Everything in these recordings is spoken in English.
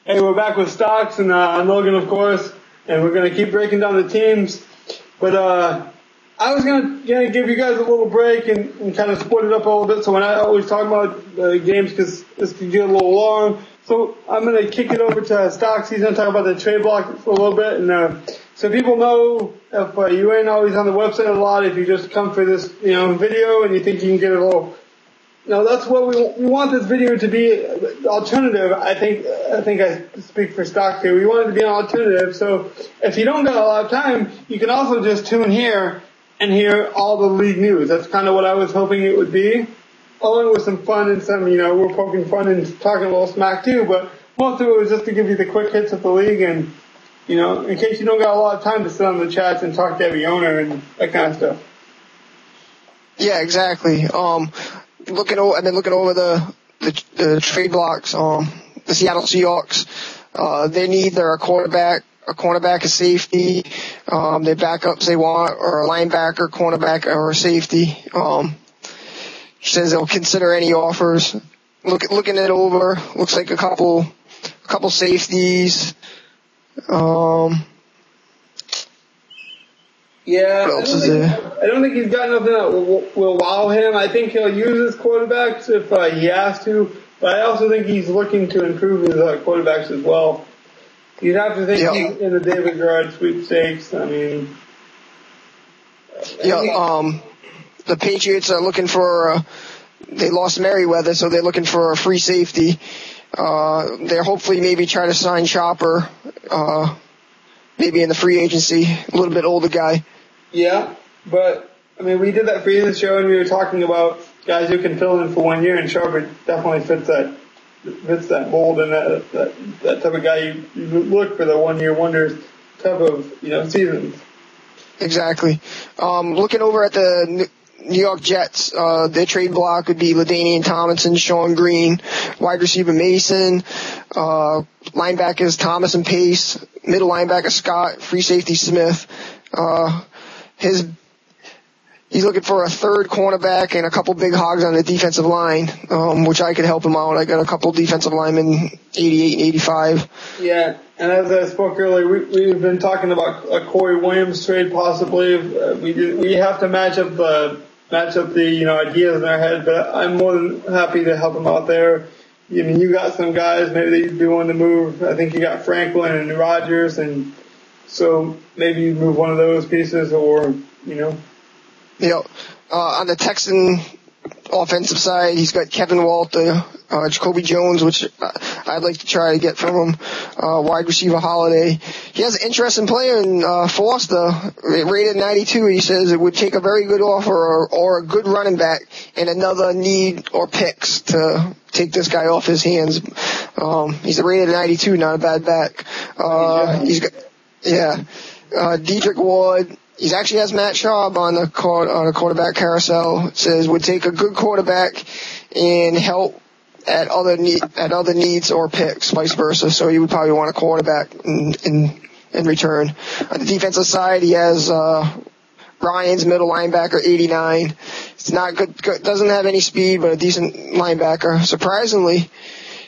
Hey, we're back with Stocks and Logan, of course, and we're going to keep breaking down the teams. But I was going to give you guys a little break and kind of split it up a little bit. So when I always talk about games, because this can get a little long, so I'm going to kick it over to Stocks. He's going to talk about the trade block for a little bit. And so people know if you ain't always on the website a lot, if you just come for this video and you think you can get a little. That's what we want this video to be, alternative. I think I speak for Stocks here. We want it to be an alternative. So if you don't got a lot of time, you can also just tune here and hear all the league news. That's kind of what I was hoping it would be. Along with some fun and some, we're poking fun and talking a little smack too, but most of it was just to give you the quick hits of the league and, in case you don't got a lot of time to sit on the chats and talk to every owner and that kind of stuff. Yeah, exactly. I've been looking over the trade blocks. The Seattle Seahawks, they need either a cornerback, a safety. Their backups they want, or a linebacker, cornerback, or a safety. He says they'll consider any offers. Looking it over, looks like a couple safeties. Yeah, what else is there? I don't think he's got nothing that will wow him. I think he'll use his quarterbacks if he has to, but I also think he's looking to improve his quarterbacks as well. You'd have to think he's in the David Garrard sweepstakes. I mean, the Patriots are looking for. They lost Merriweather, so they're looking for a free safety. They're hopefully maybe try to sign Chopper, maybe in the free agency, a little bit older guy. Yeah, but I mean, we did that previous show and we were talking about guys who can fill in for 1 year, and Chopper definitely fits that mold and that type of guy you look for, the 1 year wonders type of seasons. Exactly. Looking over at the New York Jets, their trade block would be LaDainian Tomlinson, Sean Green, wide receiver Mason, linebackers Thomas and Pace, middle linebacker Scott, free safety Smith. He's looking for a third cornerback and a couple big hogs on the defensive line, which I could help him out. I got a couple defensive linemen, 88 and 85. Yeah, and as I spoke earlier, we've been talking about a Corey Williams trade possibly. We have to match up the ideas in our head, but I'm more than happy to help him out there. I mean, you got some guys, maybe they'd be willing to move. I think you got Franklin and Rogers, and so maybe you move one of those pieces, or on the Texan offensive side, he's got Kevin Walter, Jacoby Jones, which I'd like to try to get from him, wide receiver Holiday. He has an interesting player in Foster, rated 92. He says it would take a very good offer or a good running back and another need or picks to take this guy off his hands. He's a rated 92, not a bad back. He's got, Dedrick Ward. He actually has Matt Schaub on the quarterback carousel. It says would take a good quarterback and help at other needs or picks, vice versa. So he would probably want a quarterback in return. On the defensive side, he has Ryan's middle linebacker, 89. It's not good, doesn't have any speed, but a decent linebacker. Surprisingly,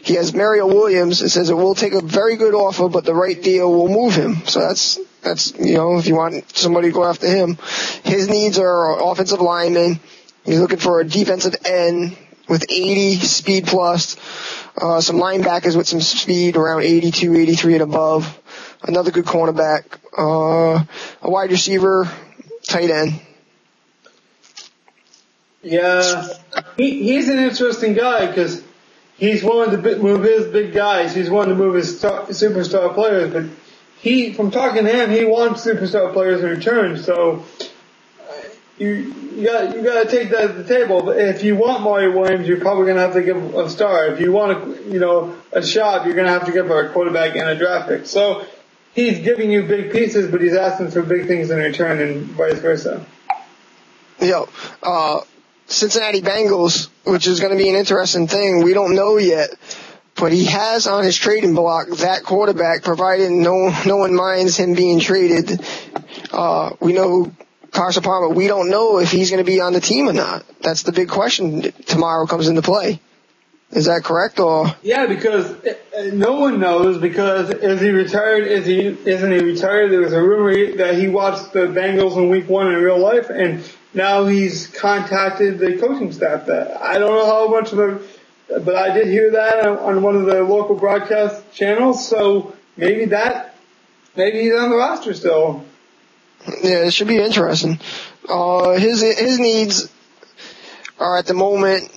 he has Mario Williams. It says it will take a very good offer, but the right deal will move him. So that's if you want somebody to go after him. His needs are offensive lineman. He's looking for a defensive end with 80 speed plus, some linebackers with some speed around 82, 83 and above, another good cornerback, a wide receiver, tight end. Yeah, he's an interesting guy because he's willing to move his big guys. He's willing to move his superstar players, but from talking to him, he wants superstar players in return. So you got to take that at the table. But if you want Mario Williams, you're probably going to have to give him a star. If you want a shot, you're going to have to give him a quarterback and a draft pick. So he's giving you big pieces, but he's asking for big things in return, and vice versa. Cincinnati Bengals, which is going to be an interesting thing. We don't know yet. But he has on his trading block that quarterback, provided no one minds him being traded. We know Carson Palmer. We don't know if he's going to be on the team or not. That's the big question tomorrow comes into play. Is that correct, or? Yeah, because no one knows, because is he retired, isn't he retired? There was a rumor that he watched the Bengals in week 1 in real life, and now he's contacted the coaching staff. That I don't know how much of but I did hear that on one of the local broadcast channels, so maybe he's on the roster still. Yeah, it should be interesting. His needs are at the moment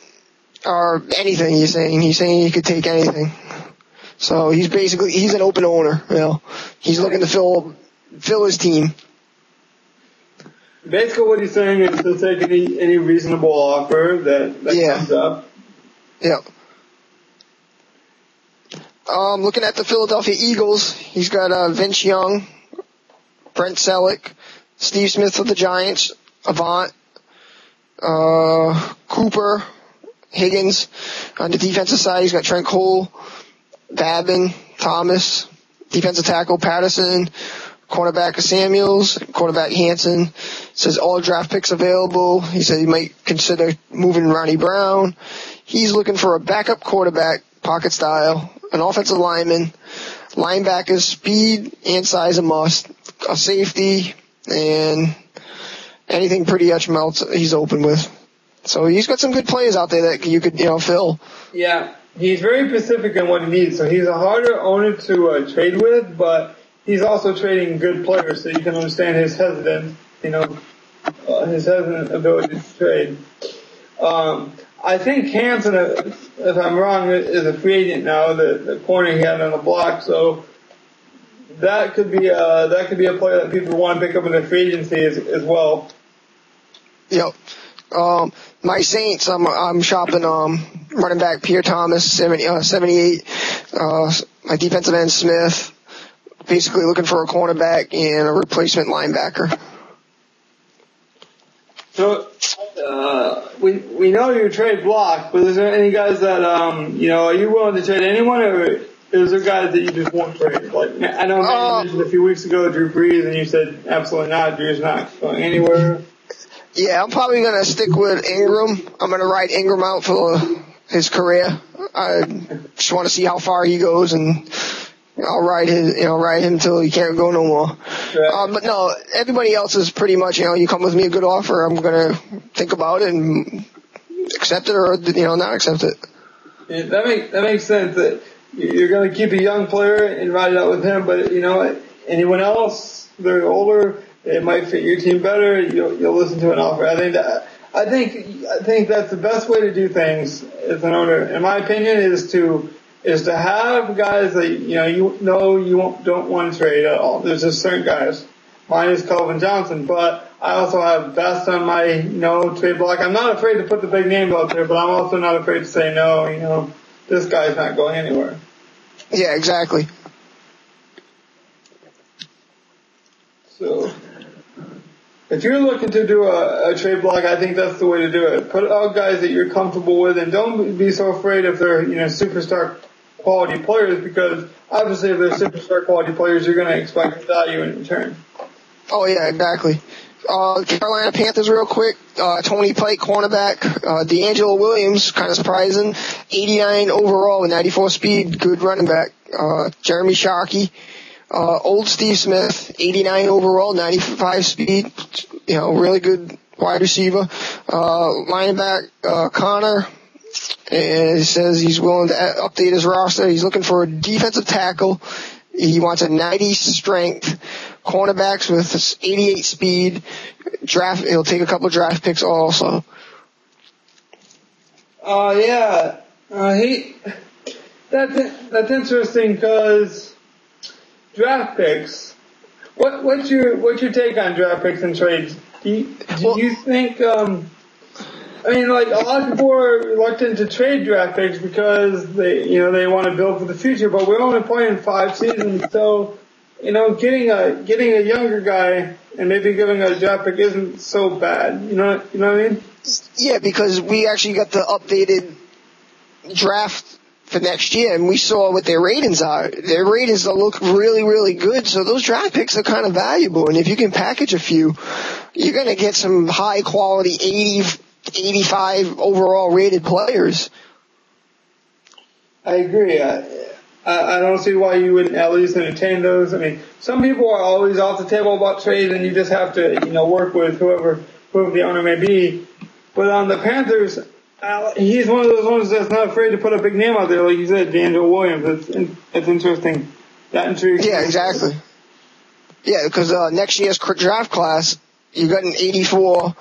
are anything. He's saying he could take anything. So he's an open owner. You know, he's looking to fill his team. Basically, what he's saying is to take any reasonable offer that comes up. Yeah. Looking at the Philadelphia Eagles, he's got Vince Young, Brent Selleck, Steve Smith of the Giants, Avant, Cooper, Higgins. On the defensive side, he's got Trent Cole, Babin, Thomas, defensive tackle Patterson, cornerback Samuels, quarterback Hansen. Says all draft picks available. He said he might consider moving Ronnie Brown. He's looking for a backup quarterback, pocket style, an offensive lineman, linebackers, speed and size a must, a safety, and anything pretty much else he's open with. So he's got some good players out there that you could, fill. Yeah, he's very specific in what he needs. So he's a harder owner to trade with, but he's also trading good players, so you can understand his hesitance, his hesitant ability to trade. I think Hansen, if I'm wrong, is a free agent now. The corner he had on the block, so that could be a player that people want to pick up in the free agency as well. Yep. My Saints, I'm shopping running back Pierre Thomas, 78. My defensive end Smith. Basically looking for a cornerback and a replacement linebacker. So, we know you trade blocks, but is there any guys that, are you willing to trade anyone, or is there guys that you just won't trade? Like, I know you mentioned a few weeks ago Drew Brees, and you said absolutely not. Drew's not going anywhere. Yeah, I'm probably going to stick with Ingram. I'm going to ride Ingram out for his career. I just want to see how far he goes, and I'll ride him until he can't go no more. Right. But no, everybody else is pretty much, you come with me a good offer, I'm going to think about it and accept it or, not accept it. Yeah, that makes sense that you're going to keep a young player and ride it out with him, but anyone else, they're older, it might fit your team better, you'll listen to an offer. I think that's the best way to do things as an owner, in my opinion, is to have guys that you don't want to trade at all. There's just certain guys. Mine is Calvin Johnson, but I also have Best on my trade block. I'm not afraid to put the big names out there, but I'm also not afraid to say no. This guy's not going anywhere. Yeah, exactly. So, if you're looking to do a trade block, I think that's the way to do it. Put out guys that you're comfortable with, and don't be so afraid if they're superstar quality players, because obviously if they're superstar quality players, you're going to expect value in return. Oh yeah, exactly. Carolina Panthers real quick. Tony Pike, cornerback. D'Angelo Williams, kind of surprising. 89 overall with 94 speed, good running back. Jeremy Shockey. Old Steve Smith, 89 overall, 95 speed. Really good wide receiver. Linebacker, Connor. And he says he's willing to update his roster. He's looking for a defensive tackle. He wants a 90 strength. Cornerbacks with 88 speed. He'll take a couple of draft picks also. Yeah. That's interesting because draft picks. What's your take on draft picks and trades? Do you think? A lot of people are reluctant to trade draft picks because they want to build for the future, but we're only playing 5 seasons, so, getting a younger guy and maybe giving a draft pick isn't so bad. You know what I mean? Yeah, because we actually got the updated draft for next year, and we saw what their ratings are. Their ratings look really, really good, so those draft picks are kind of valuable, and if you can package a few, you're going to get some high quality 85 overall rated players. I agree. I don't see why you wouldn't at least entertain those. I mean, some people are always off the table about trades, and you just have to, work with whoever the owner may be. But on the Panthers, he's one of those ones that's not afraid to put a big name out there, like you said, D'Angelo Williams. It's interesting. That intrigues me. Yeah, exactly. Yeah, because next year's draft class, you got an 84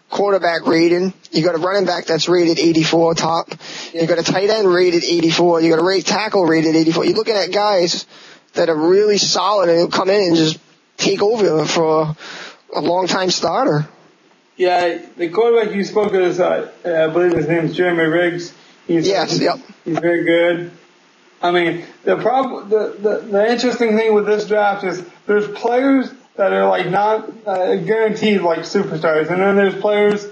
quarterback rating. You got a running back that's rated 84 top. You got a tight end rated 84. You got a right tackle rated 84. You're looking at guys that are really solid and come in and just take over for a long-time starter. Yeah, the quarterback you spoke of is, I believe his name is Jeremy Riggs. He's very good. I mean, the interesting thing with this draft is there's players that are like not guaranteed like superstars, and then there's players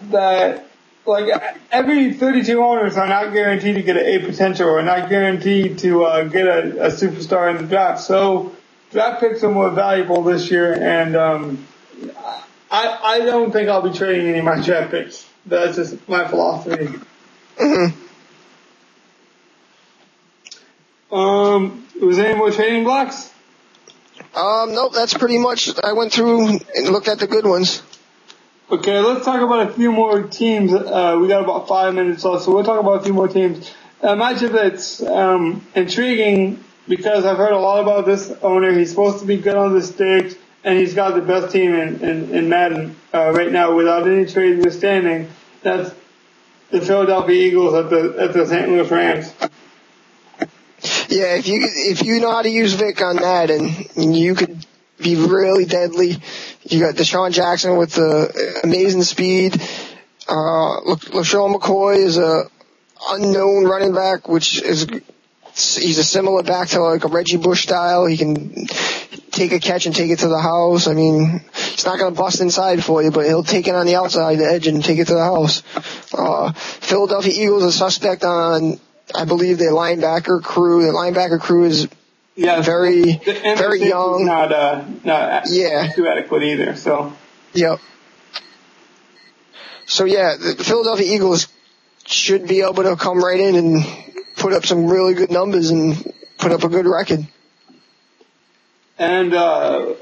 that like every 32 owners are not guaranteed to get an A potential or not guaranteed to get a superstar in the draft. So draft picks are more valuable this year, and I don't think I'll be trading any of my draft picks. That's just my philosophy. Mm-hmm. Was there any more trading blocks? Nope, that's pretty much, I went through and looked at the good ones. Okay, let's talk about a few more teams. We got about 5 minutes left, so we'll talk about a few more teams. A matchup that's intriguing because I've heard a lot about this owner. He's supposed to be good on the sticks, and he's got the best team in Madden right now without any trade withstanding. That's the Philadelphia Eagles at the St. Louis Rams. Yeah, if you know how to use Vic on that, and you could be really deadly. You got Deshaun Jackson with the amazing speed. LaShawn McCoy is a unknown running back, he's a similar back to like a Reggie Bush style. He can take a catch and take it to the house. I mean, he's not going to bust inside for you, but he'll take it on the outside edge and take it to the house. Philadelphia Eagles are suspect on, I believe, their linebacker crew. The linebacker crew is very young. Not too adequate either. So. Yep. So yeah, the Philadelphia Eagles should be able to come right in and put up some really good numbers and put up a good record. And you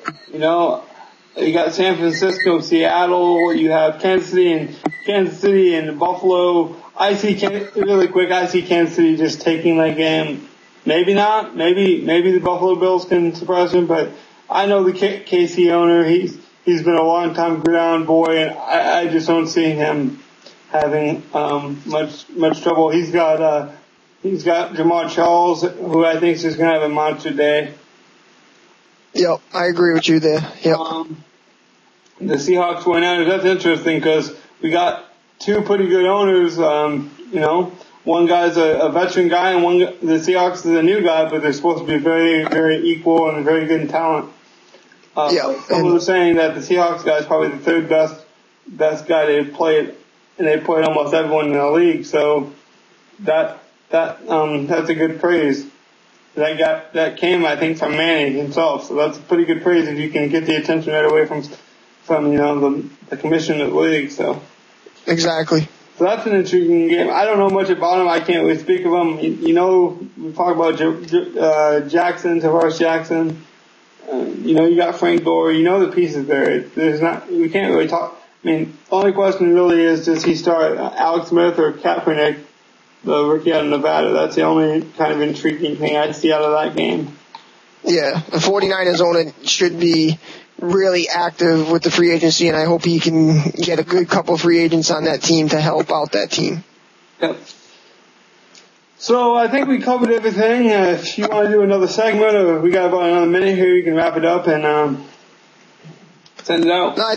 got San Francisco, Seattle. You have Kansas City and Buffalo. I see Kansas City just taking that game. Maybe not. Maybe the Buffalo Bills can surprise him, but I know the KC owner. He's been a long time gridiron boy, and I just don't see him having much trouble. He's got Jamar Charles, who I think is just gonna have a monster day. Yep, I agree with you there. Yep. The Seahawks 49ers, that's interesting because we got two pretty good owners. One guy's a veteran guy and the Seahawks is a new guy, but they're supposed to be very, very equal and very good in talent. Someone was saying that the Seahawks guy is probably the third best guy they've played, and they played almost everyone in the league. So that's a good praise. That came, I think, from Manning himself. So that's a pretty good praise if you can get the attention right away from the commissioner of the league. So exactly. So that's an intriguing game. I don't know much about him. I can't really speak of him. We talk about Jackson, Tavares Jackson. You got Frank Gore. The pieces there. We can't really talk. I mean, the only question really is, does he start Alex Smith or Kaepernick, the rookie out of Nevada? That's the only kind of intriguing thing I see out of that game. Yeah, the 49ers owner should be really active with the free agency, and I hope he can get a good couple of free agents on that team to help out that team. Yep. So I think we covered everything. If you want to do another segment, or we got about another minute here, you can wrap it up and send it out. No,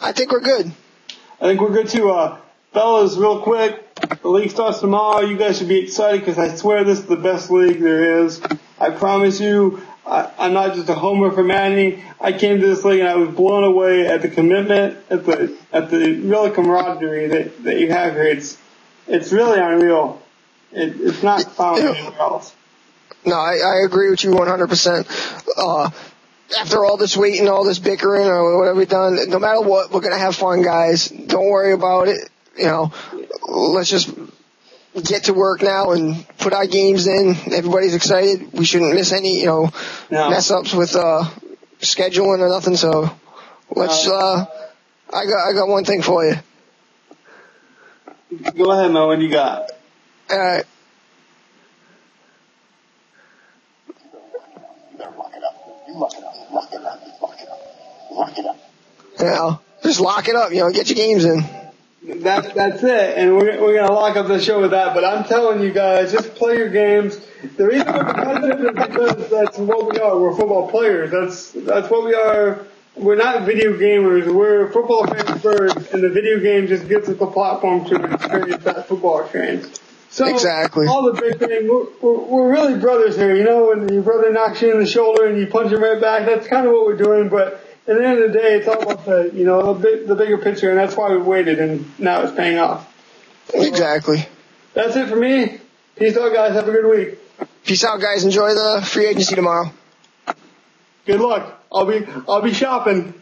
I think we're good. I think we're good too. Fellas, real quick, the league starts tomorrow. You guys should be excited because I swear this is the best league there is. I promise you. I'm not just a homer for Manny. I came to this league and I was blown away at the commitment, at the real camaraderie that you have here. It's really unreal. It's not found anywhere else. No, I agree with you 100%. After all this waiting, all this bickering, or whatever we've done, no matter what, we're gonna have fun, guys. Don't worry about it. Let's just get to work now and put our games in. Everybody's excited. We shouldn't miss any, mess ups with scheduling or nothing. So let's. I got one thing for you. Go ahead, man. What do you got? All right. Just lock it up. Get your games in. That's it, and we're gonna lock up the show with that. But I'm telling you guys, just play your games. The reason we're competitive is because that's what we are. We're football players. That's what we are. We're not video gamers. We're football fans first, and the video game just gives us the platform to experience that football experience. So exactly. All the big thing, we're really brothers here. When your brother knocks you in the shoulder and you punch him right back, that's kind of what we're doing. But at the end of the day, it's all about the bigger picture, and that's why we waited, and now it's paying off. So, exactly. That's it for me. Peace out, guys. Have a good week. Peace out, guys. Enjoy the free agency tomorrow. Good luck. I'll be shopping.